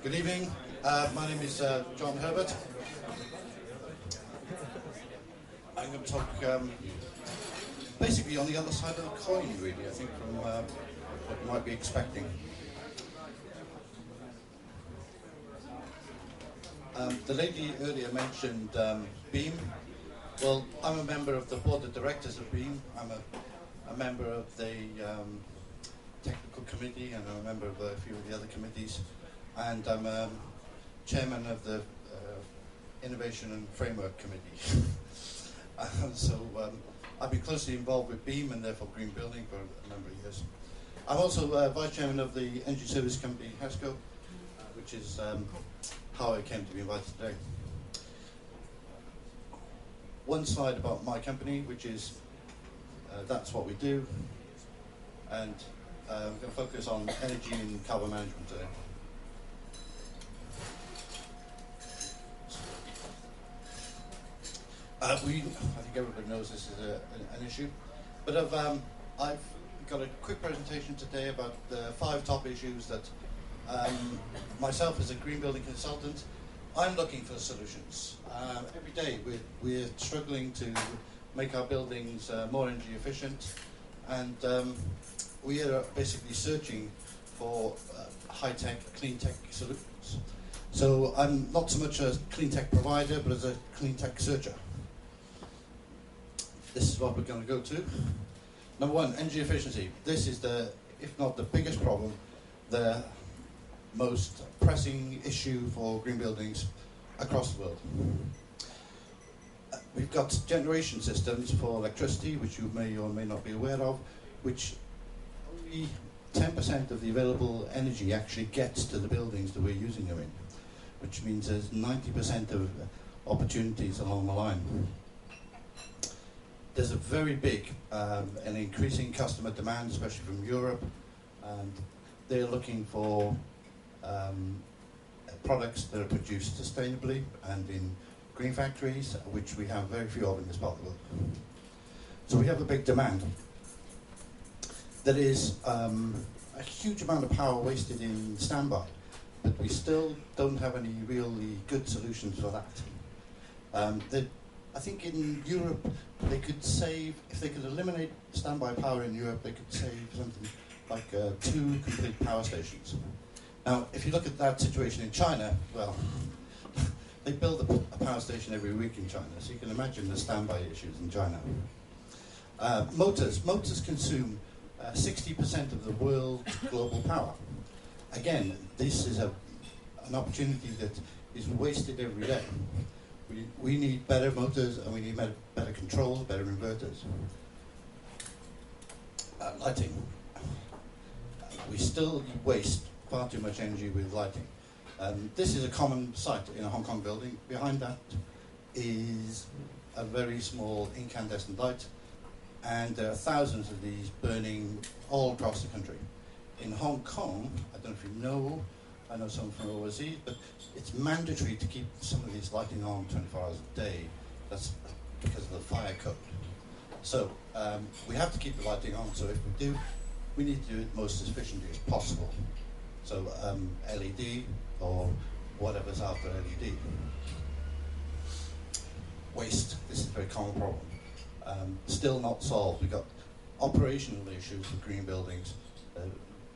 Good evening. My name is John Herbert. I'm going to talk basically on the other side of the coin, really, I think, from what you might be expecting. The lady earlier mentioned Beam. Well, I'm a member of the board of directors of Beam. I'm a member of the technical committee, and I'm a member of a few of the other committees. And I'm chairman of the Innovation and Framework Committee. I've been closely involved with Beam and therefore Green Building for a number of years. I'm also vice chairman of the energy service company HESCO, which is how I came to be invited today. One slide about my company, which is that's what we do, and we're going to focus on energy and carbon management today. I think everybody knows this is an issue, but I've got a quick presentation today about the 5 top issues that myself as a green building consultant, I'm looking for solutions. Every day we're struggling to make our buildings more energy efficient, and we are basically searching for high-tech, clean-tech solutions. So I'm not so much a clean-tech provider, but as a clean-tech searcher. This is what we're going to go to. Number 1, energy efficiency. This is if not the biggest problem, the most pressing issue for green buildings across the world. We've got generation systems for electricity, which you may or may not be aware of, which only 10% of the available energy actually gets to the buildings that we're using them in, which means there's 90% of opportunities along the line. There's a very big and increasing customer demand, especially from Europe, and they're looking for products that are produced sustainably and in green factories, which we have very few of in this part of the world. So we have a big demand. There is a huge amount of power wasted in standby, but we still don't have any really good solutions for that. I think in Europe they could save, if they could eliminate standby power in Europe, they could save something like 2 complete power stations. Now, if you look at that situation in China, well, they build a power station every week in China, so you can imagine the standby issues in China. Motors consume 60% of the world's global power. Again, this is an opportunity that is wasted every day. We need better motors, and we need better controls, better inverters. Lighting. We still waste far too much energy with lighting. This is a common sight in a Hong Kong building. Behind that is a very small incandescent light, and there are thousands of these burning all across the country. In Hong Kong, I don't know if you know, I know some from overseas, but it's mandatory to keep some of these lighting on 24 hours a day. That's because of the fire code. So we have to keep the lighting on, so if we do, we need to do it most as efficiently as possible. So LED or whatever's after LED. Waste, this is a very common problem. Still not solved. We've got operational issues with green buildings.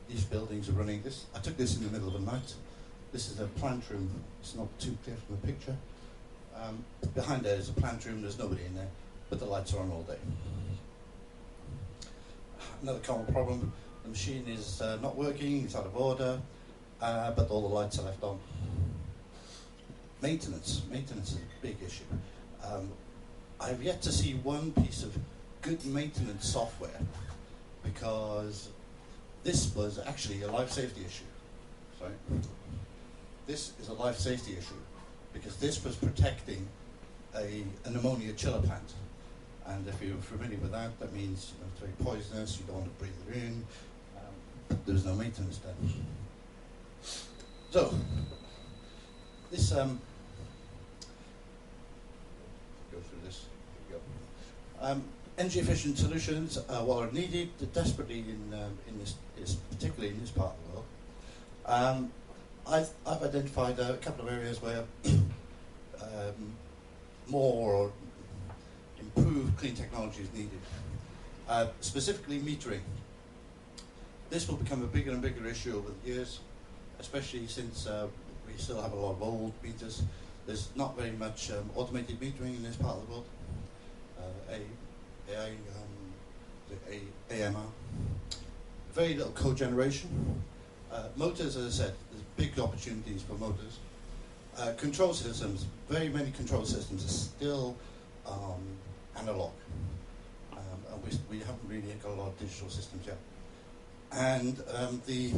These buildings are running this. I took this in the middle of the night. This is a plant room. It's not too clear from the picture. Behind there is a plant room. There's nobody in there, but the lights are on all day. Another common problem, the machine is not working, it's out of order, but all the lights are left on. Maintenance is a big issue. I've yet to see one piece of good maintenance software, because this was actually a life safety issue. Sorry. This is a life safety issue because this was protecting an ammonia chiller plant. And if you're familiar with that, that means it's very poisonous, you don't want to breathe it in. There was no maintenance done. So, this, go through this, here we go. Energy efficient solutions what are needed desperately in this, particularly in this part of the world. I've identified a couple of areas where more improved clean technology is needed. Specifically metering. This will become a bigger and bigger issue over the years, especially since we still have a lot of old meters. There's not very much automated metering in this part of the world. AMR. Very little cogeneration. Motors, as I said, there's big opportunities for motors. Control systems, very many control systems are still analog. And we haven't really got a lot of digital systems yet. And the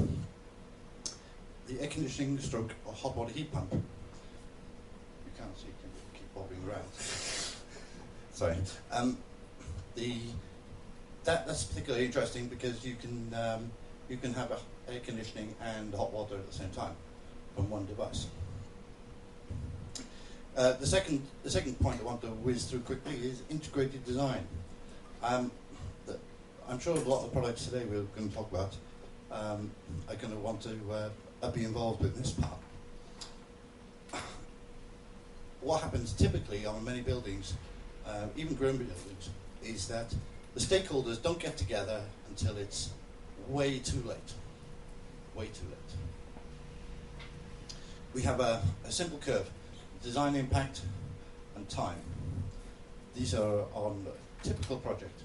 air conditioning stroke or hot water heat pump, you can't see, you can keep bobbing around. Sorry. That's particularly interesting because you can have air conditioning and hot water at the same time from one device. The second point I want to whiz through quickly is integrated design. I'm sure a lot of the products today we're going to talk about are going to want to be involved with this part. What happens typically on many buildings, even green buildings, is that the stakeholders don't get together until it's way too late. Way too late. We have a simple curve: design impact and time. These are on a typical project.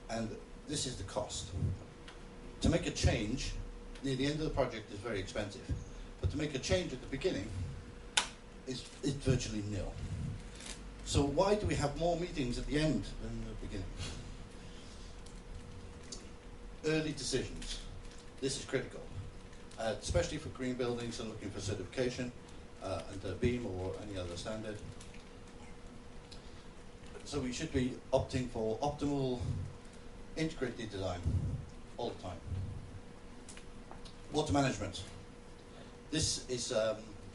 And this is the cost. To make a change near the end of the project is very expensive, but to make a change at the beginning is virtually nil. So why do we have more meetings at the end than the beginning? Early decisions. This is critical, especially for green buildings that are looking for certification under BEAM or any other standard. So we should be opting for optimal integrated design all the time. Water management. This is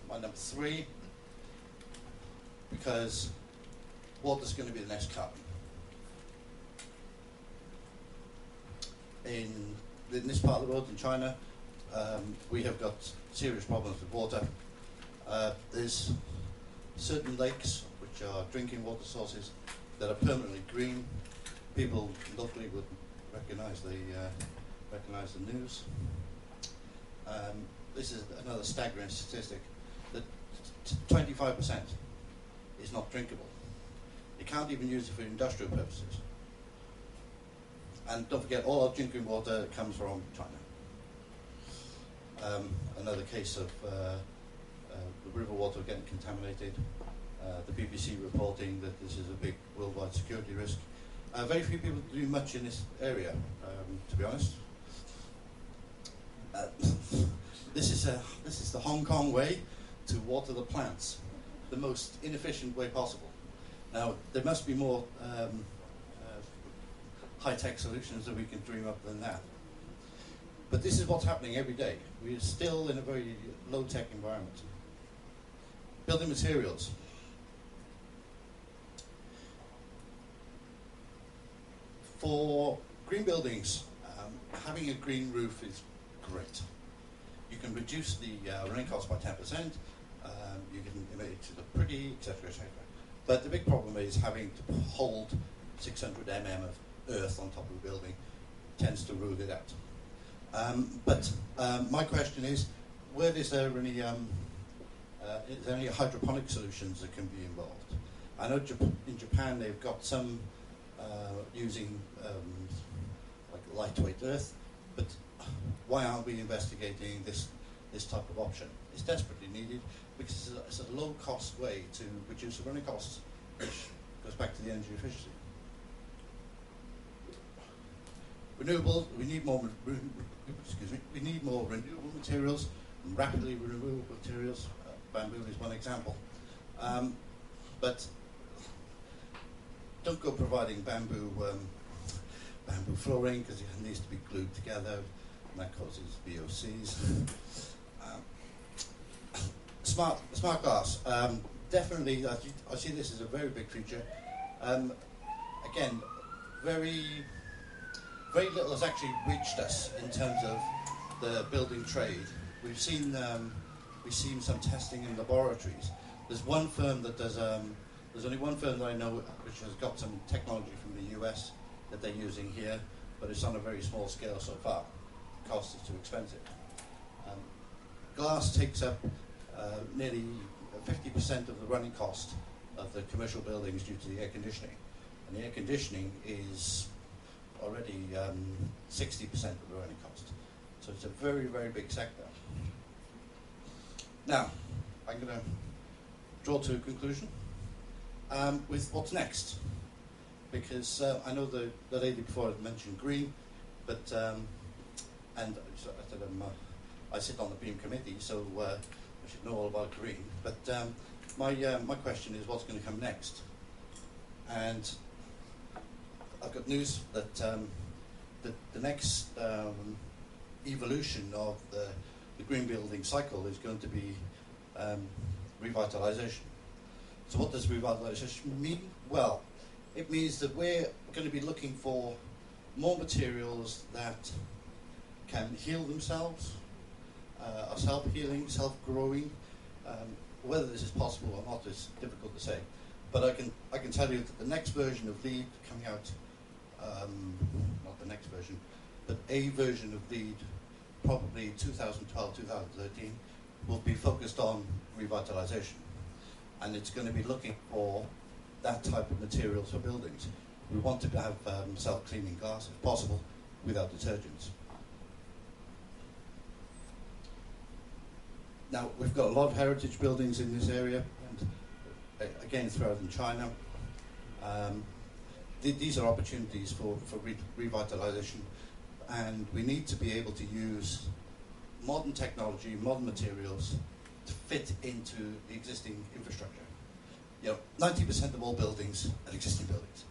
my number 3 because water's going to be the next carbon. In this part of the world, in China, we have got serious problems with water. There's certain lakes which are drinking water sources that are permanently green. People locally would recognise the news. This is another staggering statistic that 25% is not drinkable. You can't even use it for industrial purposes. And don't forget, all our drinking water comes from China. Another case of the river water getting contaminated. The BBC reporting that this is a big worldwide security risk. Very few people do much in this area, to be honest. This is the Hong Kong way to water the plants, the most inefficient way possible. Now, there must be more high-tech solutions that we can dream up than that. But this is what's happening every day. We're still in a very low-tech environment. Building materials. For green buildings, having a green roof is great. You can reduce the running costs by 10%, you can make it to look pretty, etc., etc. But the big problem is having to hold 600 mm of earth on top of a building tends to rule it out. But my question is, is there any hydroponic solutions that can be involved? I know in Japan they've got some using like lightweight earth, but why aren't we investigating this type of option? It's desperately needed because it's a low-cost way to reduce the running costs, which goes back to the energy efficiency. Renewables. We need more renewable materials, and rapidly renewable materials. Bamboo is one example, but don't go providing bamboo flooring because it needs to be glued together, and that causes VOCs. Smart glass. Definitely, I see this as a very big feature. Again, very very little has actually reached us in terms of the building trade. We've seen some testing in laboratories. There's one firm that does. There's only one firm that I know which has got some technology from the US that they're using here, but it's on a very small scale so far. The cost is too expensive. Glass takes up nearly 50% of the running cost of the commercial buildings due to the air conditioning. And the air conditioning is already 60% of the running cost. So it's a very, very big sector. Now, I'm going to draw to a conclusion with what's next. Because I know the lady before had mentioned green, but, and so I said I sit on the BEAM committee, so I should know all about green. But my question is, what's going to come next? And I've got news that the next evolution of the green building cycle is going to be revitalization. So what does revitalization mean? Well, it means that we're going to be looking for more materials that can heal themselves, are self-healing, self-growing. Whether this is possible or not is difficult to say. But I can tell you that the next version of LEED coming out, not the next version, but a version of LEED, probably 2012, 2013, will be focused on revitalization. And it's going to be looking for that type of materials for buildings. We want to have self-cleaning glass, if possible, without detergents. Now, we've got a lot of heritage buildings in this area, and again, throughout in China. These are opportunities for revitalization, and we need to be able to use modern technology, modern materials to fit into the existing infrastructure. You know, 90% of all buildings are existing buildings.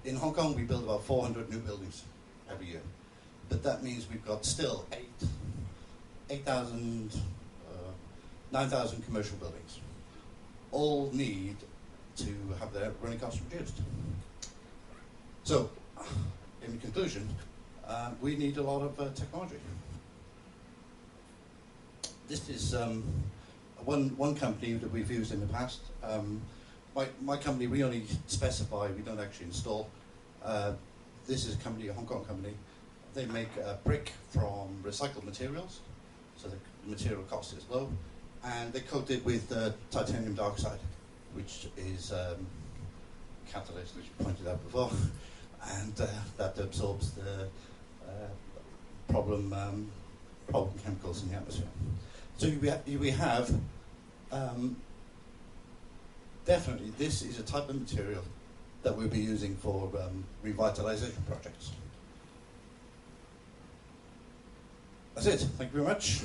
In Hong Kong, we build about 400 new buildings every year, but that means we've got still 9,000 commercial buildings. All need to have their running costs reduced. So, in conclusion, we need a lot of technology. This is one company that we've used in the past. My company, we only specify, we don't actually install. This is a company, a Hong Kong company. They make brick from recycled materials, so the material cost is low, and they coat it with titanium dioxide, which is catalyst, as you pointed out before, and that absorbs the problem chemicals in the atmosphere. So we have definitely, this is a type of material that we'll be using for revitalization projects. That's it. Thank you very much.